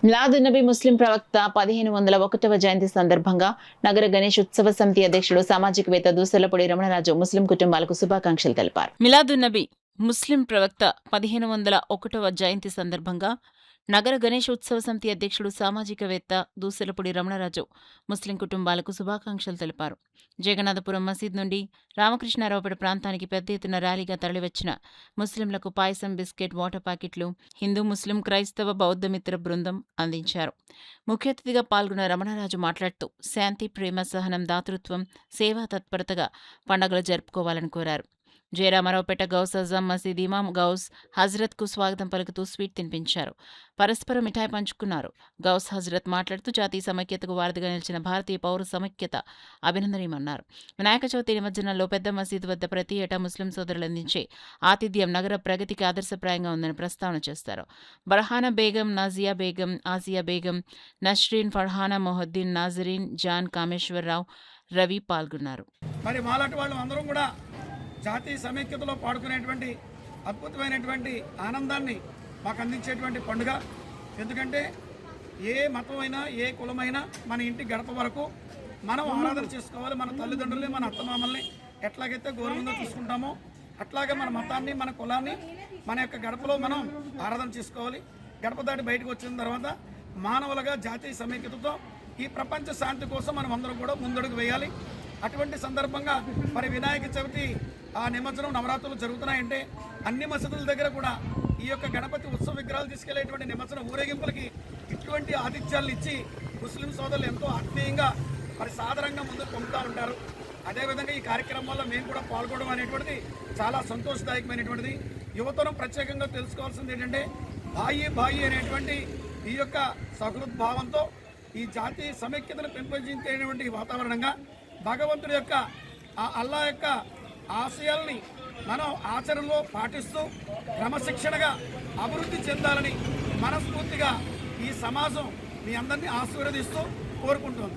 మిలాదున్నబీ ముస్లిం ప్రవక్త 1501వ జయంతి సందర్భంగా నగర గణేష్ ఉత్సవ సమితి అధ్యక్షుడు సామాజికవేత్త దూసలపూడి రమణరాజు ముస్లిం కుటుంబాలకు శుభాకాంక్షలు తెలిపారు. మిలాదున్నబీ ముస్లిం ప్రవక్త 1501వ జయంతి సందర్భంగా నగర గణేష్ ఉత్సవ సమితి అధ్యక్షుడు సామాజికవేత్త దూసలపూడి రమణరాజు ముస్లిం కుటుంబాలకు శుభాకాంక్షలు తెలిపారు. జగన్నాథపురం మసీద్ నుండి రామకృష్ణారావుపేట ప్రాంతానికి పెద్ద ఎత్తున ర్యాలీగా తరలివచ్చిన ముస్లింలకు పాయసం, బిస్కెట్, వాటర్ ప్యాకెట్లు హిందూ, ముస్లిం, క్రైస్తవ, బౌద్ధ మిత్ర బృందం అందించారు. ముఖ్య అతిథిగా పాల్గొన్న రమణరాజు మాట్లాడుతూ శాంతి, ప్రేమ, సహనం, దాతృత్వం, సేవా తత్పరతగా పండుగలు జరుపుకోవాలని కోరారు. జయరామారావుపేట గౌస్ అజాం మసీద్ ఇమాం గౌస్ హజ్రత్కు స్వాగతం పలుకుతూ స్వీట్ తినిపించారు. పరస్పరం మిఠాయి పంచుకున్నారు. గౌస్ హజ్రత్ మాట్లాడుతూ జాతీయ సమైక్యతకు వారధిగా నిలిచిన భారతీయ పౌర సమైక్యత అభినందనీయమన్నారు. వినాయక చవితి నిమజ్జనంలో పెద్ద మసీదు వద్ద ప్రతి ఏటా ముస్లిం సోదరులు అందించే ఆతిథ్యం నగర ప్రగతికి ఆదర్శప్రాయంగా ఉందని ప్రస్తావన చేస్తారు. బర్హానా బేగం, నాజియా బేగం, ఆసియా బేగం, నస్రీన్, ఫర్హానా, మొహద్దీన్, నాజరీన్, జాన్, కామేశ్వరరావు, రవి పాల్గొన్నారు. మరి మాలాంటి వాళ్ళు అందరం కూడా జాతీయ సమైక్యతలో పాడుకునేటువంటి అద్భుతమైనటువంటి ఆనందాన్ని మాకు అందించేటువంటి పండుగ. ఎందుకంటే ఏ మతమైనా ఏ కులమైనా మన ఇంటి గడప వరకు మనం ఆరాధన చేసుకోవాలి. మన తల్లిదండ్రుల్ని, మన అత్తమామల్ని ఎట్లాగైతే గౌరవంగా చూసుకుంటామో అట్లాగే మన మతాన్ని, మన కులాన్ని మన యొక్క గడపలో మనం ఆరాధన చేసుకోవాలి. గడప దాటి బయటకు వచ్చిన తర్వాత మానవులుగా జాతీయ సమైక్యతతో ఈ ప్రపంచ శాంతి కోసం మనం అందరం కూడా ముందడుగు వేయాలి. అటువంటి సందర్భంగా మరి వినాయక చవితి ఆ నిమజ్జనం, నవరాత్రులు జరుగుతున్నాయంటే అన్ని మసీదుల దగ్గర కూడా ఈ యొక్క గణపతి ఉత్సవ విగ్రహాలు తీసుకెళ్లేటువంటి నిమజ్జన ఊరేగింపులకి ఇటువంటి ఆతిథ్యాలు ఇచ్చి ముస్లిం సోదరులు ఎంతో ఆత్మీయంగా మరి సాధారణంగా ముందుకు పొందుతూ ఉంటారు. అదేవిధంగా ఈ కార్యక్రమాల్లో మేము కూడా పాల్గొనడం అనేటువంటిది చాలా సంతోషదాయకమైనటువంటిది. యువతరం ప్రత్యేకంగా తెలుసుకోవాల్సింది ఏంటంటే బాయి అనేటువంటి ఈ యొక్క సహృద్భావంతో ఈ జాతీయ సమైక్యతను పెంపొందించేటువంటి వాతావరణంగా భగవంతుడి యొక్క ఆ అల్లా యొక్క ఆశయాల్ని మనం ఆచరణలో పాటిస్తూ క్రమశిక్షణగా అభివృద్ధి చెందాలని మనస్ఫూర్తిగా ఈ సమాజం మీ అందరినీ ఆశీర్వదిస్తూ కోరుకుంటుంది.